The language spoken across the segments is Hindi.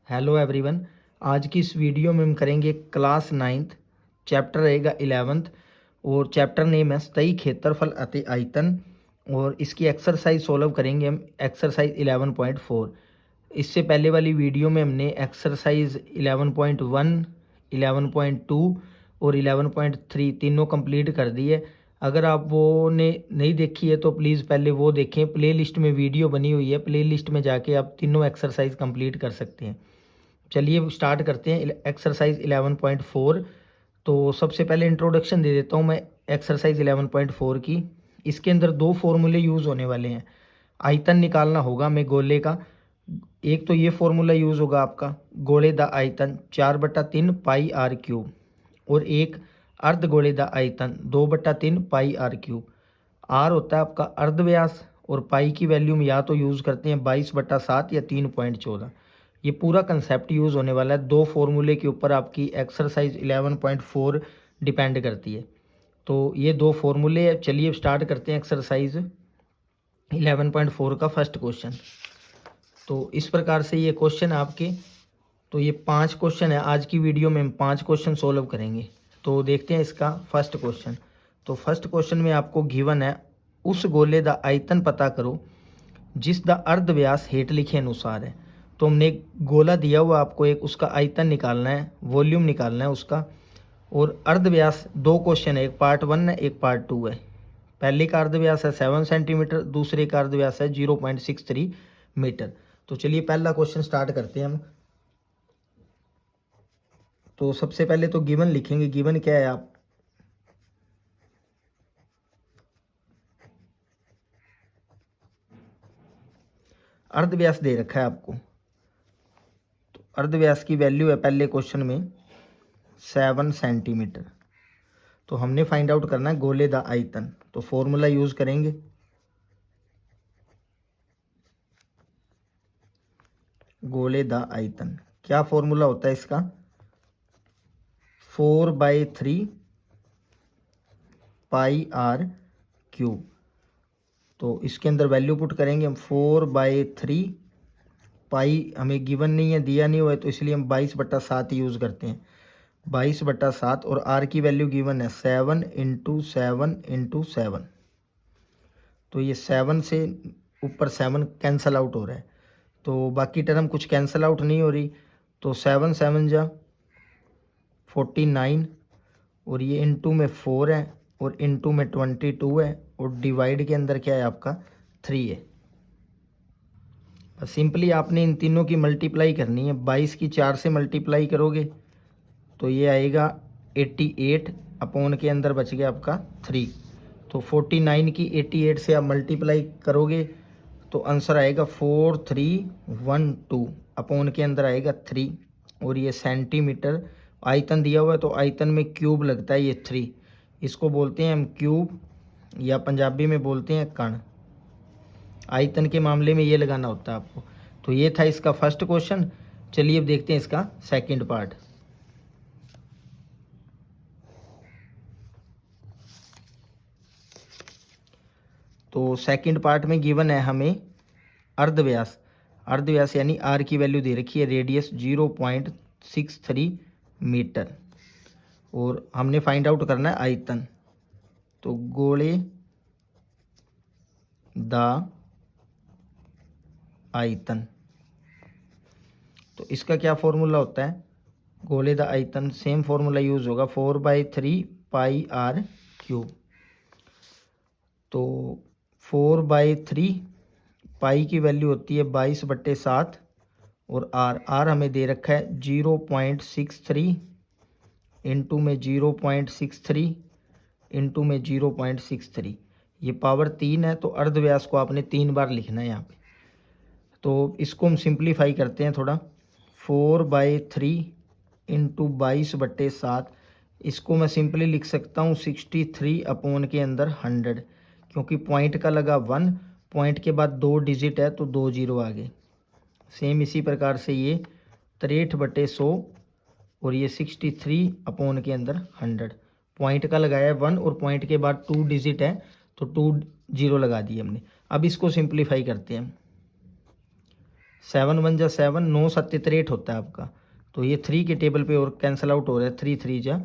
Hello everyone. आज की इस वीडियो में हम करेंगे क्लास 9th, चैप्टर रहेगा 11th और चैप्टर नेम है सतही क्षेत्रफल अति आयतन और इसकी एक्सरसाइज सोल्व करेंगे हम एक्सरसाइज 11.4। इससे पहले वाली वीडियो में हमने एक्सरसाइज 11.1, 11.2 और 11.3 तीनों कंप्लीट कर दी है। अगर आप वो ने नहीं देखी है तो प्लीज़ पहले वो देखें। प्लेलिस्ट में वीडियो बनी हुई है, प्लेलिस्ट में जाके आप तीनों एक्सरसाइज कंप्लीट कर सकते हैं। चलिए स्टार्ट करते हैं एक्सरसाइज 11.4। तो सबसे पहले इंट्रोडक्शन दे देता हूँ मैं एक्सरसाइज 11.4 की। इसके अंदर दो फॉर्मूले यूज़ होने वाले हैं। आयतन निकालना होगा हमें गोले का। एक तो ये फॉर्मूला यूज़ होगा आपका गोले दा आयतन 4/3 पाई आर क्यूब और एक अर्ध गोले दा आयतन 2/3 पाई आर क्यूब। आर होता है आपका अर्धव्यास और पाई की वैल्यू में या तो यूज़ करते हैं 22/7 या 3.14। ये पूरा कंसेप्ट यूज़ होने वाला है। दो फॉर्मूले के ऊपर आपकी एक्सरसाइज 11.4 डिपेंड करती है। तो ये दो फॉर्मूले है। चलिए स्टार्ट करते हैं एक्सरसाइज 11.4 का फर्स्ट क्वेश्चन। तो इस प्रकार से ये क्वेश्चन आपके, तो ये 5 क्वेश्चन है। आज की वीडियो में हम 5 क्वेश्चन सोल्व करेंगे। तो देखते हैं इसका फर्स्ट क्वेश्चन। तो फर्स्ट क्वेश्चन में आपको गिवन है उस गोले दा आयतन पता करो जिस दा अर्ध व्यास हेठ लिखे अनुसार है। तो हमने एक गोला दिया हुआ आपको, एक उसका आयतन निकालना है, वॉल्यूम निकालना है उसका। और अर्ध व्यास दो क्वेश्चन है, एक पार्ट 1 है एक पार्ट 2 है। पहले का अर्ध व्यास है 7 सेंटीमीटर, दूसरे का अर्ध व्यास है 0.63 मीटर। तो चलिए पहला क्वेश्चन स्टार्ट करते हैं हम। तो सबसे पहले तो गिवन लिखेंगे। गिवन क्या है आप अर्ध व्यास दे रखा है आपको। तो अर्ध व्यास की वैल्यू है पहले क्वेश्चन में 7 सेंटीमीटर। तो हमने फाइंड आउट करना है गोले दा आयतन। तो फॉर्मूला यूज करेंगे गोले दा आयतन। क्या फॉर्मूला होता है इसका? 4/3 पाई आर क्यूब। तो इसके अंदर वैल्यू पुट करेंगे हम 4/3 पाई। हमें गिवन नहीं है, दिया नहीं हुआ है, तो इसलिए हम 22/7 यूज़ करते हैं। 22/7 और आर की वैल्यू गिवन है 7 × 7 × 7। तो ये 7 से ऊपर 7 कैंसल आउट हो रहा है, तो बाकी टर्म कुछ कैंसल आउट नहीं हो रही। तो 7 7 जा 49 और ये इनटू में 4 है और इनटू में 22 है और डिवाइड के अंदर क्या है आपका 3 है। बस सिंपली आपने इन तीनों की मल्टीप्लाई करनी है। 22 की 4 से मल्टीप्लाई करोगे तो ये आएगा 88 अपॉन के अंदर बच गया आपका 3। तो 49 की 88 से आप मल्टीप्लाई करोगे तो आंसर आएगा 4312 अपॉन के अंदर आएगा 3। और ये सेंटीमीटर आयतन दिया हुआ है, तो आयतन में क्यूब लगता है ये 3। इसको बोलते हैं हम क्यूब या पंजाबी में बोलते हैं कण। आयतन के मामले में ये लगाना होता है आपको। तो ये था इसका फर्स्ट क्वेश्चन। चलिए अब देखते हैं इसका सेकंड पार्ट। तो सेकंड पार्ट में गिवन है हमें अर्धव्यास। अर्धव्यास यानी आर की वैल्यू दे रखी है, रेडियस 0.63 मीटर और हमने फाइंड आउट करना है आयतन। तो गोले दा आयतन, तो इसका क्या फॉर्मूला होता है? गोले दा आयतन सेम फॉर्मूला यूज होगा 4/3 पाई आर क्यूब। तो 4/3 पाई की वैल्यू होती है 22/7 और आर हमें दे रखा है 0.63 इंटू में 0.63 इंटू में 0.63। ये पावर 3 है, तो अर्धव्यास को आपने 3 बार लिखना है यहाँ पे। तो इसको हम सिंप्लीफाई करते हैं थोड़ा। 4/3 इंटू 22/7, इसको मैं सिंपली लिख सकता हूँ 63 अपॉन के अंदर 100, क्योंकि पॉइंट का लगा 1, पॉइंट के बाद 2 डिजिट है तो 2 जीरो आ गए। सेम इसी प्रकार से ये 63/100 और ये 63 अपॉन के अंदर 100। पॉइंट का लगाया 1 और पॉइंट के बाद 2 डिजिट है तो 2 जीरो लगा दिए हमने। अब इसको सिंप्लीफाई करते हैं। 7 1 जा 7, 9 7 63 होता है आपका। तो ये 3 के टेबल पे और कैंसिल आउट हो रहा है, 3 3 जा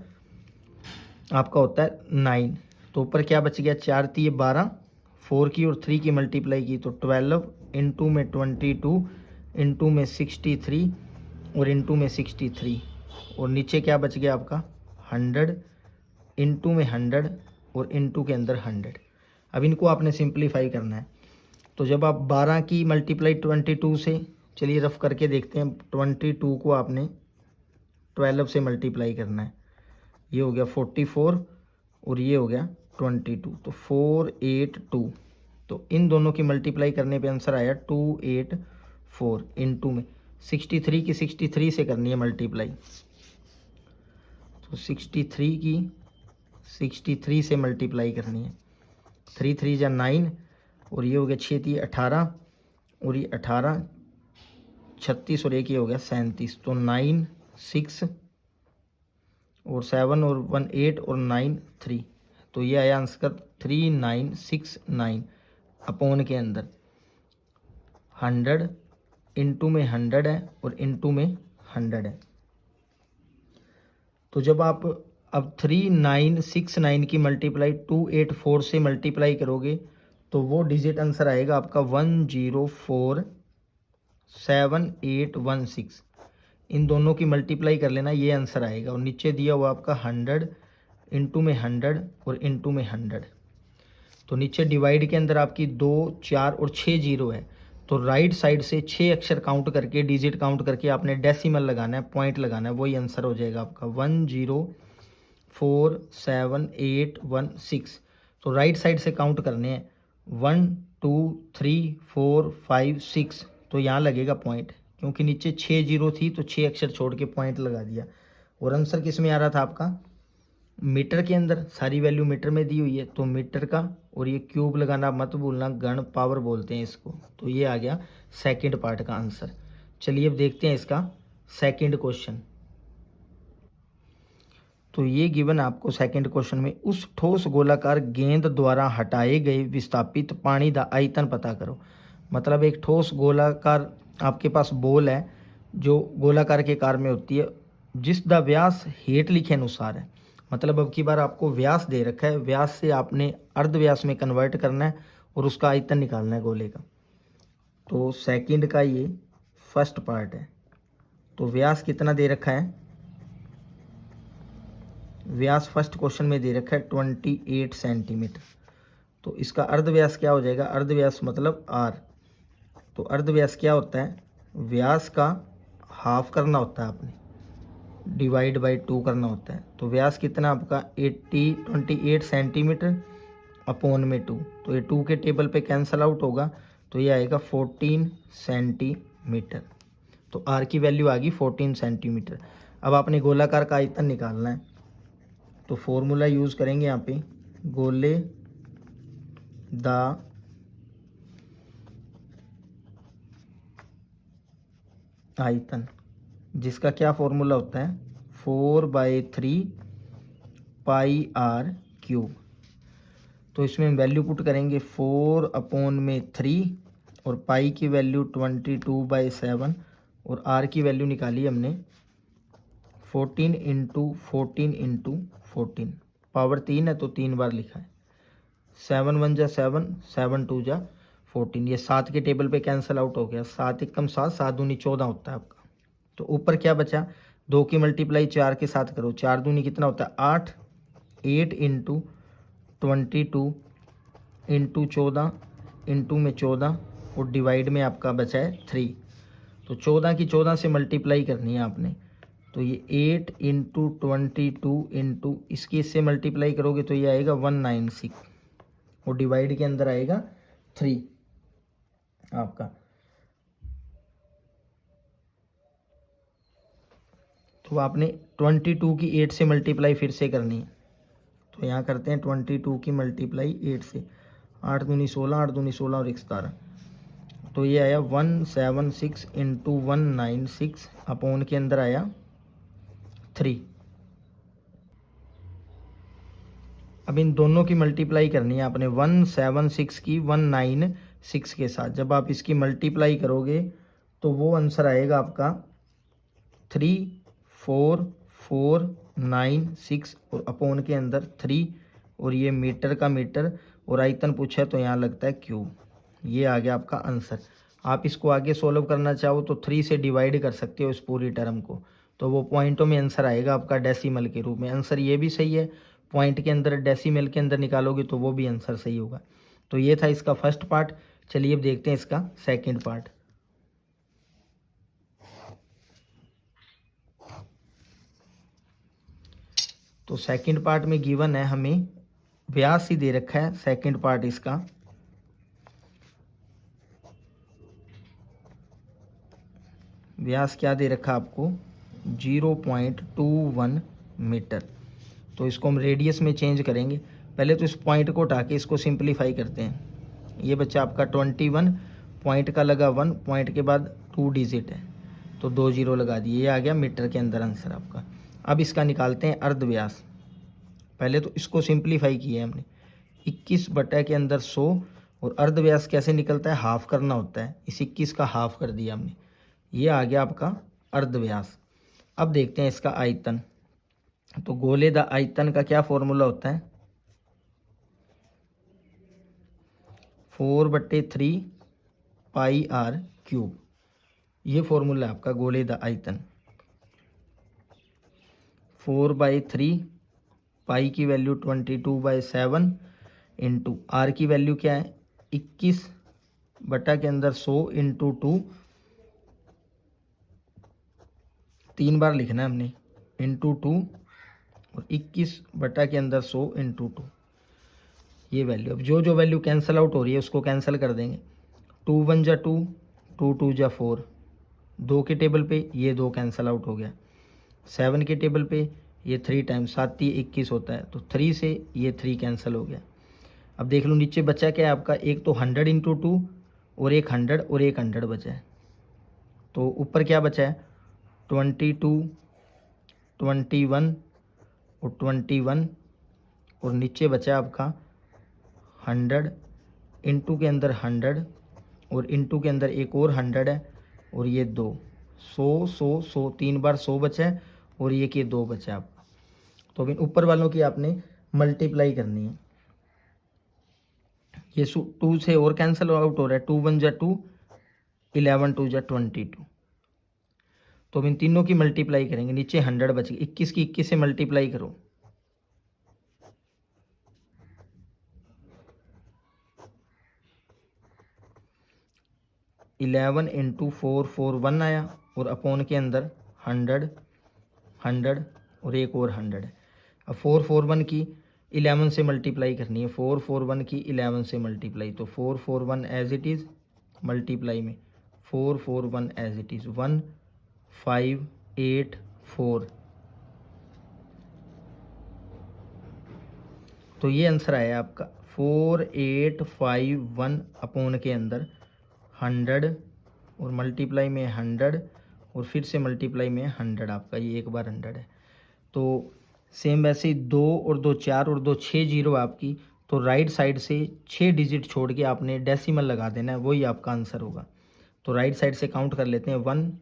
आपका होता है 9। तो ऊपर क्या बच गया, 4 3 12, 4 की और 3 की मल्टीप्लाई की तो 12, इंटू में 22, इंटू में 63 और इंटू में 63, और नीचे क्या बच गया आपका 100, इंटू में 100 और इंटू के अंदर 100। अब इनको आपने सिंप्लीफाई करना है। तो जब आप 12 की मल्टीप्लाई 22 से, चलिए रफ करके देखते हैं, 22 को आपने 12 से मल्टीप्लाई करना है। ये हो गया 44 और ये हो गया 22, तो 482। तो इन दोनों की मल्टीप्लाई करने पे आंसर आया 284, इंटू में 63 की 63 से करनी है मल्टीप्लाई। तो 63 की 63 से मल्टीप्लाई करनी है, 3 3 जा 9 और ये हो गया 6 3 18 और ये 18 36 और एक ये हो गया 37। तो 9 6 और 7 और 1 8 और 9 3। तो ये आया आंसर 3969 अपॉन के अंदर 100, इंटू में 100 है और इंटू में 100 है। तो जब आप अब 3969 की मल्टीप्लाई 284 से मल्टीप्लाई करोगे तो वो डिजिट आंसर आएगा आपका 1047816। इन दोनों की मल्टीप्लाई कर लेना, ये आंसर आएगा। और नीचे दिया हुआ आपका 100, इंटू में 100 और इंटू में 100। तो नीचे डिवाइड के अंदर आपकी 2 4 और 6 जीरो है, तो राइट साइड से 6 अक्षर काउंट करके, डिजिट काउंट करके आपने डेसिमल लगाना है, पॉइंट लगाना है, वही आंसर हो जाएगा आपका 1047816। तो राइट साइड से काउंट करने हैं 1 2 3 4 5 6, तो यहाँ लगेगा पॉइंट, क्योंकि नीचे 6 जीरो थी तो 6 अक्षर छोड़ के पॉइंट लगा दिया। और आंसर किस में आ रहा था आपका, मीटर के अंदर, सारी वैल्यू मीटर में दी हुई है तो मीटर का, और ये क्यूब लगाना मत भूलना, गण पावर बोलते हैं इसको। तो ये आ गया सेकंड पार्ट का आंसर। चलिए अब देखते हैं इसका सेकंड क्वेश्चन। तो ये गिवन आपको सेकंड क्वेश्चन में, उस ठोस गोलाकार गेंद द्वारा हटाए गए विस्थापित पानी का आयतन पता करो। मतलब एक ठोस गोलाकार आपके पास बॉल है जो गोलाकार के कार में होती है, जिसका व्यास हेठ लिखे अनुसार है। मतलब अब की बार आपको व्यास दे रखा है, व्यास से आपने अर्ध व्यास में कन्वर्ट करना है और उसका आयतन निकालना है गोले का। तो सेकंड का ये फर्स्ट पार्ट है। तो व्यास कितना दे रखा है, व्यास फर्स्ट क्वेश्चन में दे रखा है 28 सेंटीमीटर। तो इसका अर्धव्यास क्या हो जाएगा, अर्धव्यास मतलब आर। तो अर्धव्यास क्या होता है, व्यास का हाफ करना होता है आपने, डिवाइड बाई 2 करना होता है। तो व्यास कितना आपका 28 सेंटीमीटर अपॉन में 2। तो ये 2 के टेबल पे कैंसल आउट होगा, तो ये आएगा 14 सेंटीमीटर। तो आर की वैल्यू आ गई 14 सेंटीमीटर। अब आपने गोलाकार का आयतन निकालना है, तो फॉर्मूला यूज़ करेंगे यहाँ पे, गोले दा आयतन, जिसका क्या फॉर्मूला होता है 4/3 पाई आर क्यूब। तो इसमें हम वैल्यू पुट करेंगे 4 अपॉन में 3 और पाई की वैल्यू 22/7 और आर की वैल्यू निकाली हमने 14 इंटू 14 पावर 3 है तो 3 बार लिखा है। 7 1 जा 7, 7 2 जा 14। ये 7 के टेबल पे कैंसिल आउट हो गया, 7 एकम 7, 7 दूनी 14 होता है आपका। तो ऊपर क्या बचा, 2 की मल्टीप्लाई 4 के साथ करो, 4 दूनी कितना होता है 8, 8 इंटू 22 इंटू 14 इंटू में 14 और डिवाइड में आपका बचा है 3। तो 14 की 14 से मल्टीप्लाई करनी है आपने। तो ये 8 इंटू 22 इंटू इसकी इससे मल्टीप्लाई करोगे तो ये आएगा 196 और डिवाइड के अंदर आएगा 3 आपका। तो आपने 22 की 8 से मल्टीप्लाई फिर से करनी है। तो यहाँ करते हैं 22 की मल्टीप्लाई 8 से, 8 दूनी 16, 8 दूनी 16 और 1 17। तो ये आया 176 इंटू 196 अपॉन के अंदर आया 3। अब इन दोनों की मल्टीप्लाई करनी है आपने 176 की 196 के साथ। जब आप इसकी मल्टीप्लाई करोगे तो वो आंसर आएगा आपका 34496 और अपोन के अंदर 3 और ये मीटर का मीटर और आयतन पूछा है तो यहाँ लगता है क्यूब। ये आ गया आपका आंसर। आप इसको आगे सोल्व करना चाहो तो 3 से डिवाइड कर सकते हो इस पूरी टर्म को, तो वो पॉइंटों में आंसर आएगा आपका डेसिमल के रूप में। आंसर ये भी सही है, पॉइंट के अंदर डेसिमल के अंदर निकालोगे तो वो भी आंसर सही होगा। तो ये था इसका फर्स्ट पार्ट। चलिए अब देखते हैं इसका सेकंड पार्ट। तो सेकंड पार्ट में गिवन है हमें व्यास ही दे रखा है। सेकंड पार्ट इसका व्यास क्या दे रखा आपको 0.21 मीटर। तो इसको हम रेडियस में चेंज करेंगे। पहले तो इस पॉइंट को उठा के इसको सिंप्लीफाई करते हैं। ये बच्चा आपका 21, पॉइंट का लगा 1, पॉइंट के बाद 2 डिजिट है तो 2 जीरो लगा दिए। ये आ गया मीटर के अंदर आंसर आपका। अब इसका निकालते हैं अर्ध व्यास। पहले तो इसको सिंप्लीफाई किया है हमने, 21 बटा के अंदर 100 और अर्ध व्यास कैसे निकलता है, हाफ करना होता है। इस 21 का हाफ कर दिया हमने, ये आ गया आपका अर्ध व्यास। अब देखते हैं इसका आयतन। तो गोले द आयतन का क्या फॉर्मूला होता है, 4/3 पाई आर क्यूब। ये फॉर्मूला है आपका गोले द आयतन। 4/3 पाई की वैल्यू 22/7 इंटू आर की वैल्यू क्या है 21 बटा के अंदर 100 इंटू 2, 3 बार लिखना है हमने, इंटू 2 और 21 बटा के अंदर 100 इंटू 2। ये वैल्यू, अब जो जो वैल्यू कैंसिल आउट हो रही है उसको कैंसिल कर देंगे। 2 1 जा 2, 2 2 जा 4, 2 के टेबल पे ये 2 कैंसिल आउट हो गया। 7 के टेबल पे ये 3 टाइम्स 7 21 होता है तो 3 से ये 3 कैंसिल हो गया। अब देख लो नीचे बचा क्या है आपका, एक तो 100 इंटू 2 और एक 100 और एक 100 बचा है। तो ऊपर क्या बचा है 22, 21 और 21 और नीचे बचा आपका 100, इंटू के अंदर 100 और इंटू के अंदर एक और 100 है और ये 2, 100 100 100, 3 बार 100 बचा है और ये कि 2 बचा है आपका। तो अब इन ऊपर वालों की आपने मल्टीप्लाई करनी है। ये 2 से और कैंसिल आउट हो रहा है, 2 1 जा 2, 11 2 जा 22। तो अब इन तीनों की मल्टीप्लाई करेंगे, नीचे 100 बच गई, 21 की 21 से मल्टीप्लाई करो, 11 इंटू 4 4 1 आया और अपोन के अंदर 100 100 और एक और 100 है। अब 4 4 1 की 11 से मल्टीप्लाई करनी है, 4 4 1 की 11 से मल्टीप्लाई, तो 4 4 1 एज इट इज़, मल्टीप्लाई में 4 4 1 एज इट इज़ 1 5 8 4। तो ये आंसर आया आपका 4851 अपोन के अंदर 100 और मल्टीप्लाई में 100 और फिर से मल्टीप्लाई में 100 आपका, ये एक बार 100 है। तो सेम वैसे ही 2 और 2 4 और 2 6 जीरो आपकी, तो राइट साइड से 6 डिजिट छोड़ के आपने डेसिमल लगा देना है, वही आपका आंसर होगा। तो राइट साइड से काउंट कर लेते हैं 1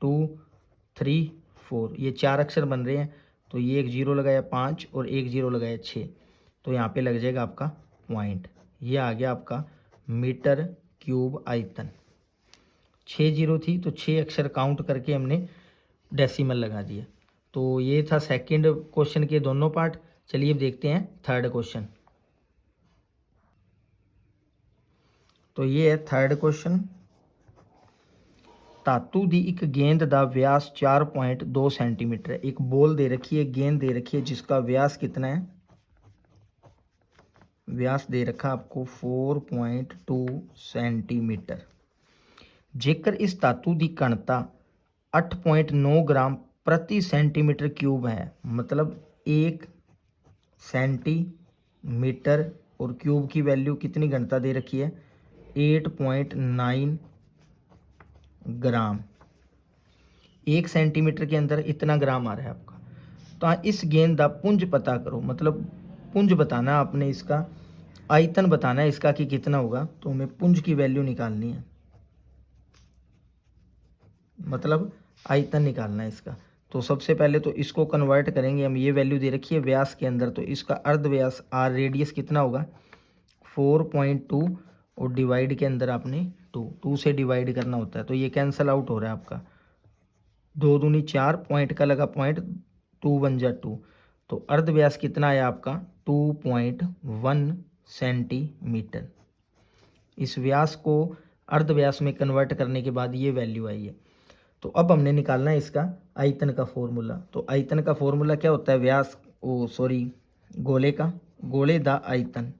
2 3 4, ये 4 अक्षर बन रहे हैं तो ये एक जीरो लगाया 5 और एक जीरो लगाया 6, तो यहाँ पे लग जाएगा आपका पॉइंट। ये आ गया आपका मीटर क्यूब आयतन। 6 जीरो थी तो 6 अक्षर काउंट करके हमने डेसिमल लगा दिया। तो ये था सेकंड क्वेश्चन के दोनों पार्ट। चलिए अब देखते हैं थर्ड क्वेश्चन। तो ये है थर्ड क्वेश्चन। धातु दी एक गेंद दा व्यास 4.2 सेंटीमीटर है। एक बॉल दे रखी है, गेंद दे रखी है जिसका व्यास कितना है, व्यास दे रखा आपको 4.2 सेंटीमीटर। जेकर इस धातु दी घनता 8.9 ग्राम प्रति सेंटीमीटर क्यूब है, मतलब 1 सेंटीमीटर और क्यूब की वैल्यू कितनी घनता दे रखी है 8.9 ग्राम। 1 सेंटीमीटर के अंदर इतना ग्राम आ रहा है आपका। तो इस गेंद का पुंज पता करो, मतलब पुंज बताना आपने, इसका आयतन बताना है इसका कि कितना होगा। तो हमें पुंज की वैल्यू निकालनी है। मतलब आयतन निकालना है इसका। तो सबसे पहले तो इसको कन्वर्ट करेंगे हम, ये वैल्यू दे रखी है व्यास के अंदर, तो इसका अर्ध व्यास आर रेडियस कितना होगा 4.2 और डिवाइड के अंदर आपने 2 से डिवाइड करना होता है, तो ये कैंसल आउट हो रहा है आपका, 2 दूनी 4, पॉइंट का लगा पॉइंट, 2 1 जा 2, तो अर्ध व्यास कितना आया आपका 2.1 सेंटीमीटर। इस व्यास को अर्ध व्यास में कन्वर्ट करने के बाद ये वैल्यू आई है। तो अब हमने निकालना है इसका आयतन का फॉर्मूला। तो आयतन का फॉर्मूला क्या होता है, व्यास गोले का, गोले दा आयतन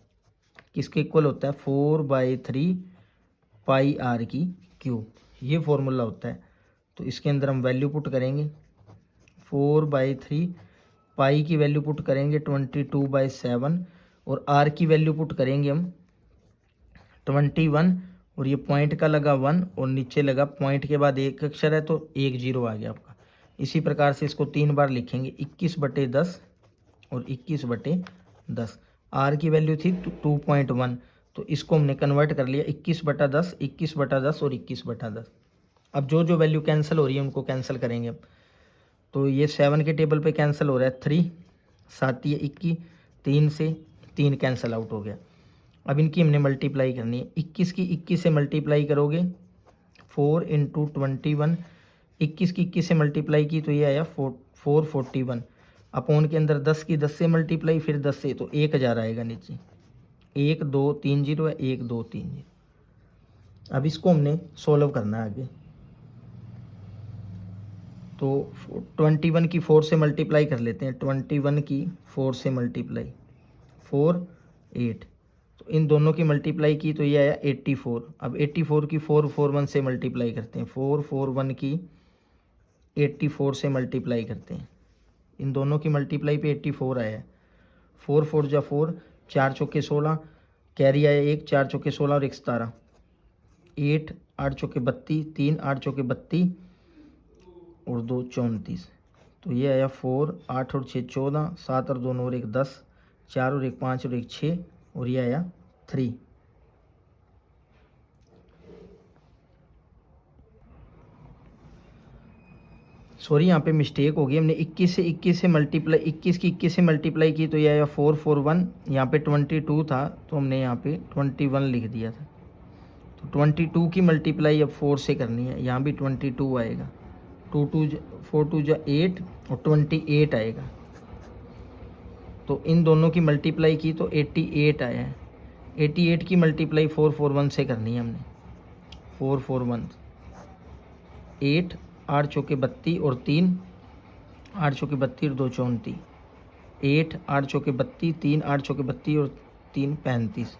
किसके इक्वल होता है 4/3 पाई आर की क्यूब, ये फॉर्मूला होता है। तो इसके अंदर हम वैल्यू पुट करेंगे, 4/3 पाई की वैल्यू पुट करेंगे 22/7 और आर की वैल्यू पुट करेंगे हम 21, और ये पॉइंट का लगा 1 और नीचे लगा पॉइंट के बाद एक अक्षर है तो 1 0 आ गया आपका। इसी प्रकार से इसको 3 बार लिखेंगे, 21/10 और 21/10। आर की वैल्यू थी 2.1, तो इसको हमने कन्वर्ट कर लिया 21/10, 21/10 और 21/10। अब जो जो वैल्यू कैंसिल हो रही है उनको कैंसिल करेंगे अब। तो ये 7 के टेबल पे कैंसिल हो रहा है 3, 7 ये 21, 3 से 3 कैंसिल आउट हो गया। अब इनकी हमने मल्टीप्लाई करनी है, 21 की 21 से मल्टीप्लाई करोगे 4 × 21, 21 की 21 से मल्टीप्लाई की तो ये आया 441, अपॉन के अंदर 10 की 10 से मल्टीप्लाई, फिर 10 से तो 1000 आएगा नीचे, 1 2 3 0 है, 1 2 3 0। अब इसको हमने सोल्व करना है आगे। तो 21 की 4 से मल्टीप्लाई कर लेते हैं, 21 की 4 से मल्टीप्लाई 4 8, तो इन दोनों की मल्टीप्लाई की तो ये आया 84। अब 84 की 441 से मल्टीप्लाई करते हैं, 441 की 84 से मल्टीप्लाई करते हैं, इन दोनों की मल्टीप्लाई पे 84 आया है, 4 4 जा 4, 4 चौके 16, कैरी आया 1, 4 चौके 16 और 1 17, 8 8 चौके 32, 3 8 चौके 32 और 2 34, तो ये आया 4 8 और 6 14, 7 और 2 9 और 1 10, 4 और 1 5 और 1 6 और ये आया 3। सॉरी यहाँ पे मिस्टेक हो गई, हमने 21 से 21 से मल्टीप्लाई 21 की 21 से मल्टीप्लाई की तो ये आया 441, यहाँ पे 22 था तो हमने यहाँ पे 21 लिख दिया था। तो 22 की मल्टीप्लाई अब 4 से करनी है, यहाँ भी 22 आएगा, 2 2 4 2 जा 8 और 28 आएगा। तो इन दोनों की मल्टीप्लाई की तो 88 आया है, 88 की मल्टीप्लाई 441 से करनी है हमने, 441 8 8 चौके 32 और 3 8 चौके 32 और 2 34, 8 8 चौके 32, 3 8 चौके 32 और 3 35,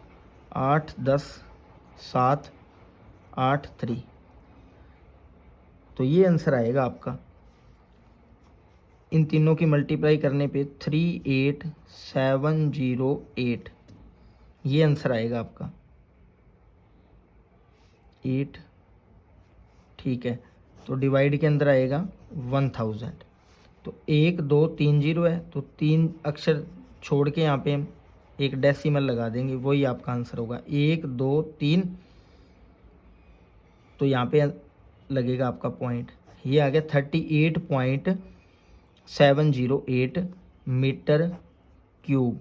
8 10 7 8 3, तो ये आंसर आएगा आपका। इन तीनों की मल्टीप्लाई करने पे 38708, ये आंसर आएगा आपका 8, ठीक है। तो डिवाइड के अंदर आएगा 1000, तो 1 2 3 0 है तो 3 अक्षर छोड़ के यहाँ पे हम एक डेसिमल लगा देंगे, वही आपका आंसर होगा 1 2 3, तो यहाँ पे लगेगा आपका पॉइंट, ये आ गया 38.708 मीटर क्यूब,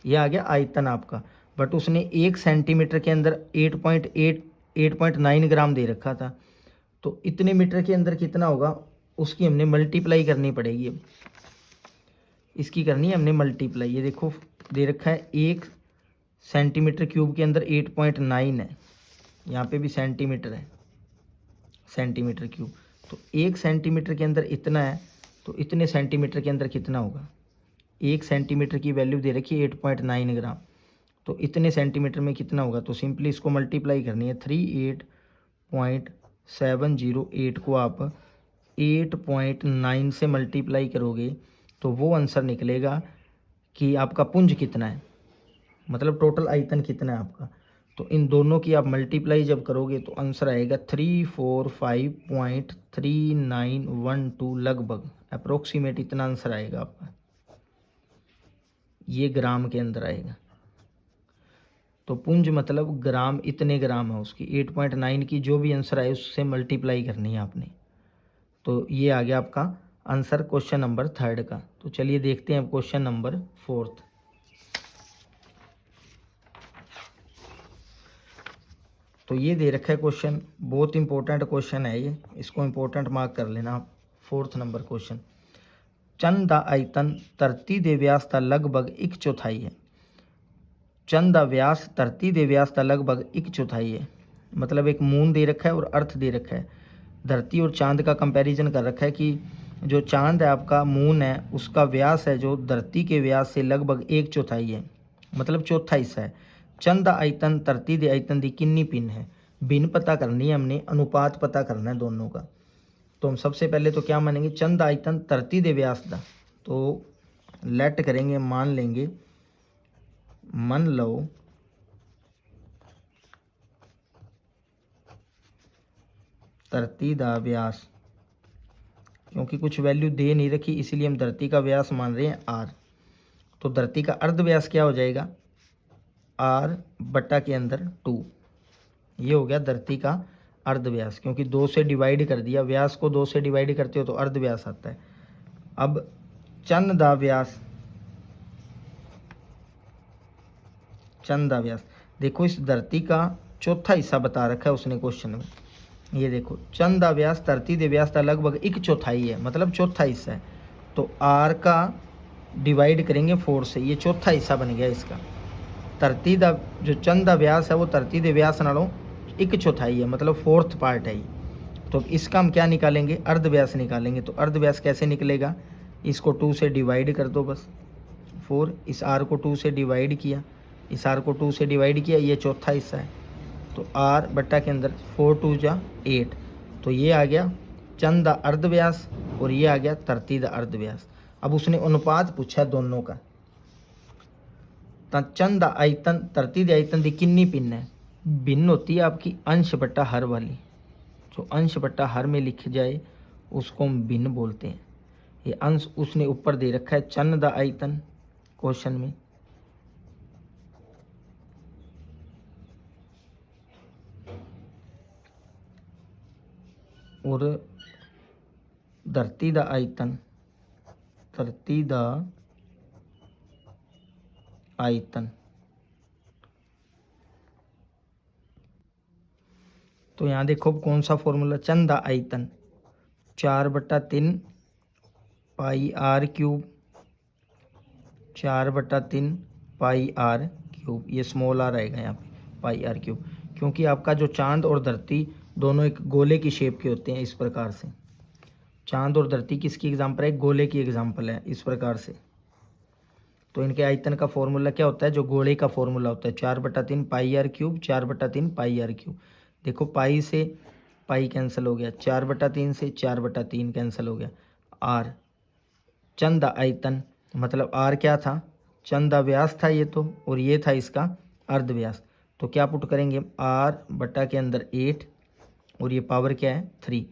ये आ गया आयतन आपका। बट उसने 1 सेंटीमीटर के अंदर 8.9 ग्राम दे रखा था, तो इतने मीटर के अंदर कितना होगा उसकी हमने मल्टीप्लाई करनी पड़ेगी। अब इसकी करनी है हमने मल्टीप्लाई, ये देखो दे रखा है 1 सेंटीमीटर क्यूब के अंदर 8.9 है, यहाँ पे भी सेंटीमीटर है, सेंटीमीटर क्यूब, तो 1 सेंटीमीटर के अंदर इतना है, तो इतने सेंटीमीटर के अंदर कितना होगा, 1 सेंटीमीटर की वैल्यू दे रखी है 8.9 ग्राम, तो इतने सेंटीमीटर में कितना होगा, तो सिंपली इसको मल्टीप्लाई करनी है, 38.708 को आप 8.9 से मल्टीप्लाई करोगे तो वो आंसर निकलेगा कि आपका पुंज कितना है, मतलब टोटल आयतन कितना है आपका। तो इन दोनों की आप मल्टीप्लाई जब करोगे तो आंसर आएगा 345.3912, लगभग अप्रोक्सीमेट इतना आंसर आएगा आपका, ये ग्राम के अंदर आएगा। तो पुंज मतलब ग्राम, इतने ग्राम है उसकी, 8.9 की जो भी आंसर आए उससे मल्टीप्लाई करनी है आपने। तो ये आ गया आपका आंसर क्वेश्चन नंबर 3 का। तो चलिए देखते हैं क्वेश्चन नंबर 4। तो ये दे रखा है क्वेश्चन, बहुत इंपॉर्टेंट क्वेश्चन है ये, इसको इंपॉर्टेंट मार्क कर लेना आप। 4 नंबर क्वेश्चन, चंद ਦਾ ਆਇਤਨ ਧਰਤੀ ਦੇ ਵਿਆਸ ਦਾ ਲਗਭਗ 1/4 है। चंद ਦਾ व्यास धरती ਦੇ व्यास ਦਾ लगभग 1/4 है। मतलब एक मून दे रखा है और अर्थ दे रखा है। धरती और चांद का कंपैरिजन कर रखा है कि जो चांद है आपका, मून है, उसका व्यास है जो धरती के व्यास से लगभग 1/4 है, मतलब चौथा हिस्सा है। चंद ਦਾ आयतन धरती ਦੇ आयतन ਦੀ कितनी पिन है। भिन्न पता करनी है हमने, अनुपात पता करना है दोनों का। तो हम सबसे पहले तो क्या मानेंगे, चंद आयतन धरती दे व्यास दा। तो लेट करेंगे, मान लेंगे, मन लो धरती दा व्यास, क्योंकि कुछ वैल्यू दे नहीं रखी इसलिए हम धरती का व्यास मान रहे हैं आर। तो धरती का अर्ध व्यास क्या हो जाएगा, आर बट्टा के अंदर 2। ये हो गया धरती का अर्ध व्यास, क्योंकि 2 से डिवाइड कर दिया, व्यास को 2 से डिवाइड करते हो तो अर्ध व्यास आता है। अब चंद दा व्यास, चंद दा व्यास, देखो इस धरती का चौथा हिस्सा बता रखा है उसने क्वेश्चन में। ये देखो चंद दा व्यास धरती दे व्यास का लगभग 1/4 है, मतलब चौथा हिस्सा है। तो आर का डिवाइड करेंगे 4 से, ये चौथा हिस्सा बन गया इसका। धरती दा जो चंद दा व्यास है वो धरती दे व्यास नालों 1/4 है, मतलब 4th पार्ट है ये। तो इसका हम क्या निकालेंगे, अर्ध व्यास निकालेंगे। तो अर्ध व्यास कैसे निकलेगा, इसको 2 से डिवाइड कर दो बस, 4, इस आर को 2 से डिवाइड किया, इस आर को 2 से डिवाइड किया, ये चौथा हिस्सा है। तो आर बट्टा के अंदर 4 2 जा 8। तो ये आ गया चंद दा अर्ध व्यास और ये आ गया धरती दा अर्ध व्यास। अब उसने अनुपात पूछा दोनों का। तो चंद दा आयतन धरती दे आयतन की कितनी पिन है। भिन्न होती है आपकी अंश बट्टा हर वाली, जो अंश बट्टा हर में लिख जाए उसको हम भिन्न बोलते हैं। ये अंश उसने ऊपर दे रखा है चंद दा आयतन क्वेश्चन में, और धरती दा आयतन, धरती दा आयतन। तो यहाँ देखो कौन सा फॉर्मूला, चंद दा आयतन 4/3 pi r cube, 4/3 pi r cube, ये स्मॉल आर आएगा यहाँ पे, पाई आर क्यूब। क्योंकि आपका जो चांद और धरती दोनों एक गोले की शेप के होते हैं, इस प्रकार से। चांद और धरती किसकी एग्जांपल है, गोले की एग्जांपल है, इस प्रकार से। तो इनके आयतन का फॉर्मूला क्या होता है, जो गोले का फॉर्मूला होता है 4/3 pi r cube, 4/3 pi r cube. देखो पाई से पाई कैंसिल हो गया, 4/3 से 4/3 कैंसिल हो गया। आर चंद आयतन, मतलब आर क्या था, चंद व्यास था ये तो, और ये था इसका अर्ध व्यास। तो क्या पुट करेंगे, आर बट्टा के अंदर 8 और ये पावर क्या है 3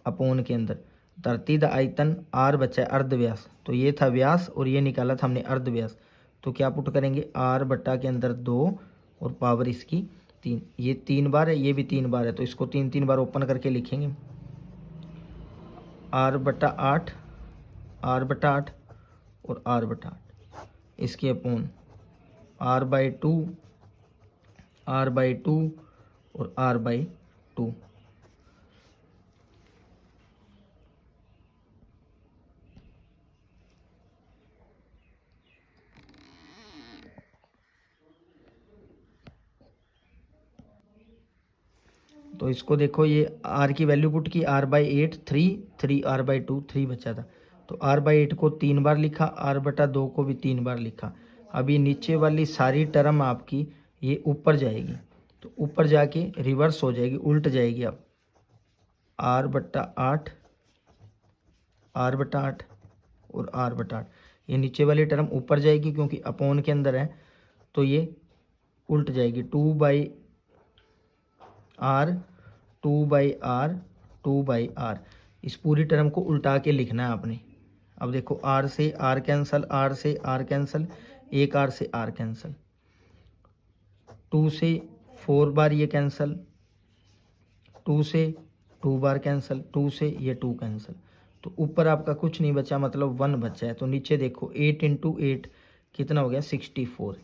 अपोन के अंदर। धरती दा आयतन आर बचा है अर्ध व्यास, तो ये था व्यास और ये निकाला था हमने अर्ध व्यास। तो क्या पुट करेंगे, आर बट्टा के अंदर 2 और पावर इसकी 3। ये 3 बार है, ये भी 3 बार है, तो इसको 3 बार ओपन करके लिखेंगे। आर बट्टा 8, आर बट्टा 8 और आर बट्टा 8, इसके अपोन r/2, r/2 और r/2। तो इसको देखो, ये r की वैल्यू पुट की, r/8 3 r/2 3 बचा था। तो r/8 को 3 बार लिखा, r/2 को भी 3 बार लिखा। अब ये नीचे वाली सारी टर्म आपकी ये ऊपर जाएगी, तो ऊपर जाके रिवर्स हो जाएगी, उल्ट जाएगी। अब r/8, r/8 और r/8, ये नीचे वाली टर्म ऊपर जाएगी क्योंकि अपोन के अंदर है, तो ये उल्ट जाएगी। 2/r 2/r 2/r, इस पूरी टर्म को उल्टा के लिखना है आपने। अब देखो r से r कैंसल, r से r कैंसल, एक r से r कैंसल, 2 से 4 बार ये कैंसल, 2 से 2 बार कैंसिल, 2 से ये 2 कैंसिल, तो ऊपर आपका कुछ नहीं बचा, मतलब 1 बचा है। तो नीचे देखो 8 इंटू 8 कितना हो गया 64।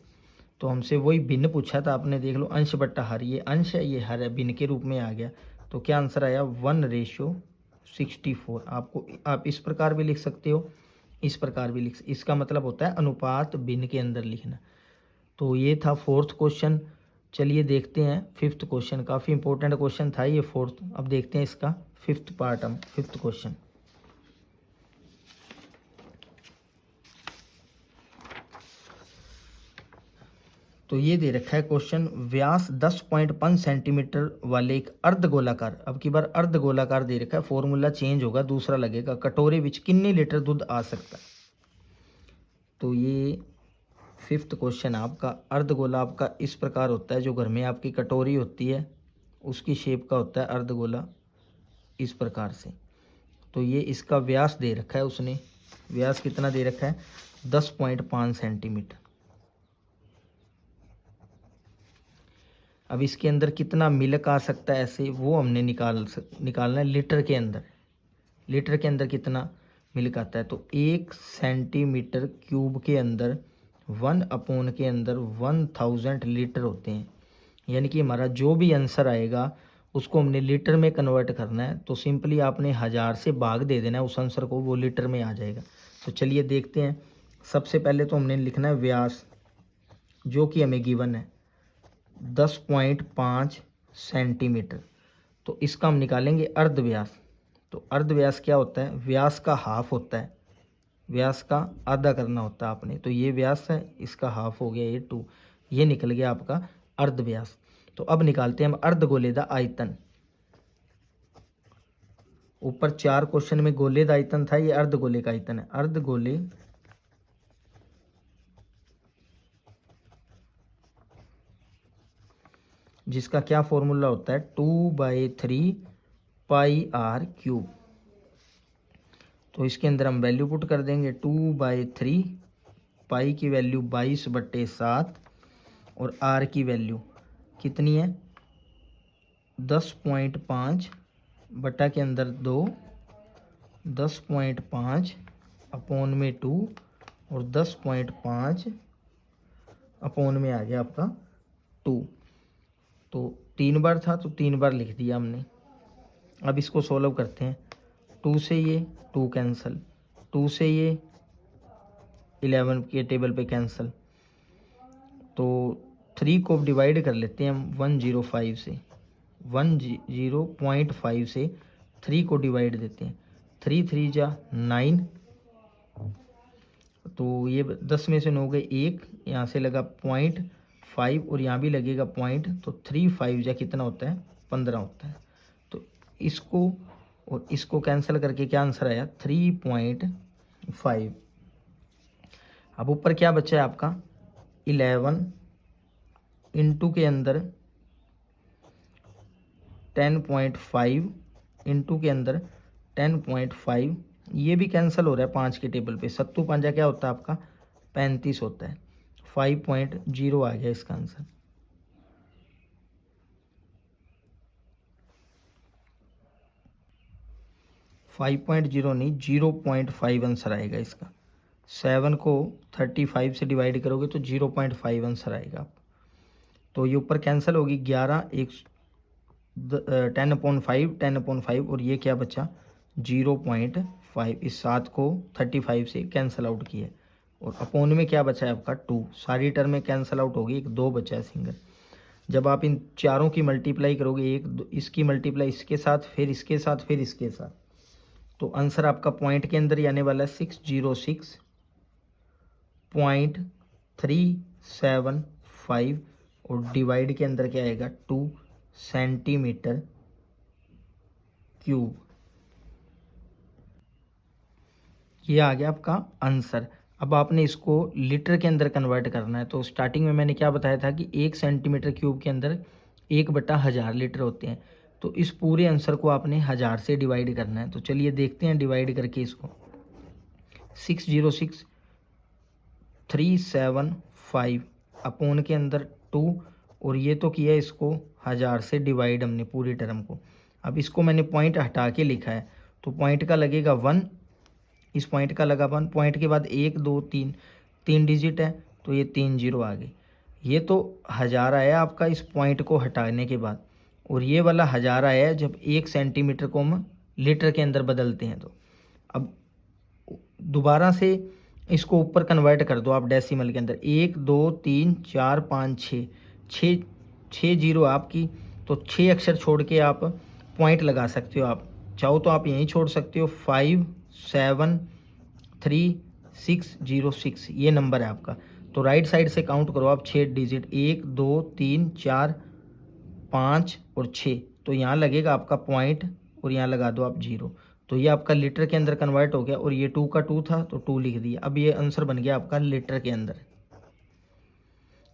तो हमसे वही भिन्न पूछा था आपने, देख लो अंश बट्टा हर, ये अंश है ये हर है, भिन्न के रूप में आ गया। तो क्या आंसर आया 1:64। आपको आप इस प्रकार भी लिख सकते हो, इस प्रकार भी इसका मतलब होता है अनुपात भिन्न के अंदर लिखना। तो ये था फोर्थ क्वेश्चन। चलिए देखते हैं फिफ्थ क्वेश्चन, काफ़ी इंपॉर्टेंट क्वेश्चन था ये फोर्थ। अब देखते हैं इसका फिफ्थ पार्ट, हम फिफ्थ क्वेश्चन। तो ये दे रखा है क्वेश्चन, व्यास 10.5 सेंटीमीटर वाले एक अर्धगोलाकार, अब की बार अर्धगोलाकार दे रखा है, फॉर्मूला चेंज होगा, दूसरा लगेगा, कटोरे विच कितने लीटर दूध आ सकता है। तो ये फिफ्थ क्वेश्चन आपका, अर्धगोला आपका इस प्रकार होता है, जो घर में आपकी कटोरी होती है उसकी शेप का होता है अर्धगोला इस प्रकार से। तो ये इसका व्यास दे रखा है उसने, व्यास कितना दे रखा है 10.5 सेंटीमीटर। अब इसके अंदर कितना मिल्क आ सकता है ऐसे, वो हमने निकालना है लीटर के अंदर। लीटर के अंदर कितना मिल्क आता है, तो 1 सेंटीमीटर क्यूब के अंदर 1 अपॉन के अंदर 1000 लीटर होते हैं। यानी कि हमारा जो भी आंसर आएगा उसको हमने लीटर में कन्वर्ट करना है। तो सिंपली आपने 1000 से भाग दे देना है उस आंसर को, वो लीटर में आ जाएगा। तो चलिए देखते हैं। सबसे पहले तो हमने लिखना है व्यास, जो कि हमें गिवन है 10.5 सेंटीमीटर। तो इसका हम निकालेंगे अर्धव्यास। तो अर्धव्यास क्या होता है, व्यास का हाफ होता है, व्यास का आधा करना होता है आपने। तो ये व्यास है, इसका हाफ हो गया ये 2, ये निकल गया आपका अर्धव्यास। तो अब निकालते हैं हम अर्धगोले का आयतन। ऊपर 4 क्वेश्चन में गोले का आयतन था, ये अर्धगोले का आयतन है। अर्धगोले जिसका क्या फॉर्मूला होता है 2/3 पाई आर क्यूब। तो इसके अंदर हम वैल्यू पुट कर देंगे, 2/3 पाई की वैल्यू 22/7 और आर की वैल्यू कितनी है 10.5 बटा के अंदर 2, 10.5 अपॉन में 2 और 10.5 अपॉन में आ गया आपका 2। तो 3 बार था तो 3 बार लिख दिया हमने। अब इसको सॉल्व करते हैं। 2 से ये 2 कैंसिल, 2 से ये 11 के टेबल पे कैंसिल। तो 3 को डिवाइड कर लेते हैं हम 105 से, 10.5 से 3 को डिवाइड देते हैं। 3 3 जा 9, तो ये 10 में से 9 गए 1, यहाँ से लगा 0.5 और यहाँ भी लगेगा पॉइंट, तो 3 5 जा कितना होता है 15 होता है। तो इसको और इसको कैंसिल करके क्या आंसर आया 3.5। अब ऊपर क्या बचा है आपका 11 इंटू के अंदर 10.5 इंटू के अंदर 10.5, ये भी कैंसिल हो रहा है 5 के टेबल पे। 7 5 क्या होता है आपका 35 होता है। 5.0 आ गया इसका आंसर। फाइव पॉइंट जीरो नहीं 0.5 आंसर आएगा इसका। 7 को 35 से डिवाइड करोगे तो 0.5 आंसर आएगा आप। तो ये ऊपर कैंसिल होगी 11 1 10/5 10/5 और ये क्या बचा 0.5। इस 7 को 35 से कैंसिल आउट किया और अपोन में क्या बचा है आपका 2। सारी टर्म में कैंसिल आउट होगी, एक 2 बचा है सिंगल। जब आप इन चारों की मल्टीप्लाई करोगे, एक इसकी मल्टीप्लाई इसके साथ, फिर इसके साथ, फिर इसके साथ, तो आंसर आपका पॉइंट के अंदर ही आने वाला है 606.375 और डिवाइड के अंदर क्या आएगा 2 सेंटीमीटर क्यूब। ये आ गया आपका आंसर। अब आपने इसको लीटर के अंदर कन्वर्ट करना है। तो स्टार्टिंग में मैंने क्या बताया था कि 1 सेंटीमीटर क्यूब के अंदर 1/1000 लीटर होते हैं। तो इस पूरे आंसर को आपने 1000 से डिवाइड करना है। तो चलिए देखते हैं डिवाइड करके इसको। 606.375 अपोन के अंदर 2 और ये तो किया इसको 1000 से डिवाइड हमने पूरी टर्म को। अब इसको मैंने पॉइंट हटा के लिखा है, तो पॉइंट का लगेगा 1, इस पॉइंट का लगा 1, पॉइंट के बाद 1 2 3, 3 डिजिट है तो ये 3 जीरो आ गए। ये तो 1000 आया आपका इस पॉइंट को हटाने के बाद, और ये वाला 1000 आया है जब 1 सेंटीमीटर को हम लीटर के अंदर बदलते हैं। तो अब दोबारा से इसको ऊपर कन्वर्ट कर दो आप डेसिमल के अंदर, 1 2 3 4 5 6, 6 जीरो आपकी, तो 6 अक्षर छोड़ के आप पॉइंट लगा सकते हो। आप चाहो तो आप यहीं छोड़ सकते हो, 5 7 3 6 0 6 ये नंबर है आपका। तो राइट साइड से काउंट करो आप 6 डिजिट, 1 2 3 4 5 और 6, तो यहाँ लगेगा आपका पॉइंट और यहाँ लगा दो आप 0, तो ये आपका लीटर के अंदर कन्वर्ट हो गया। और ये 2 का 2 था तो 2 लिख दिया। अब ये आंसर बन गया आपका लीटर के अंदर।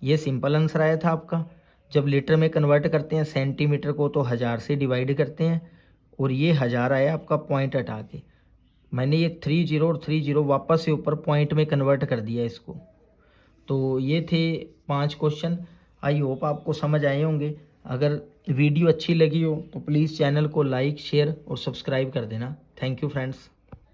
ये सिंपल आंसर आया था आपका। जब लीटर में कन्वर्ट करते हैं सेंटीमीटर को तो 1000 से डिवाइड करते हैं, और ये 1000 आया आपका पॉइंट हटा के। मैंने ये 3 जीरो और 3 जीरो वापस से ऊपर पॉइंट में कन्वर्ट कर दिया इसको। तो ये थे 5 क्वेश्चन। आई होप आपको समझ आए होंगे। अगर वीडियो अच्छी लगी हो तो प्लीज़ चैनल को लाइक शेयर और सब्सक्राइब कर देना। Thank you friends.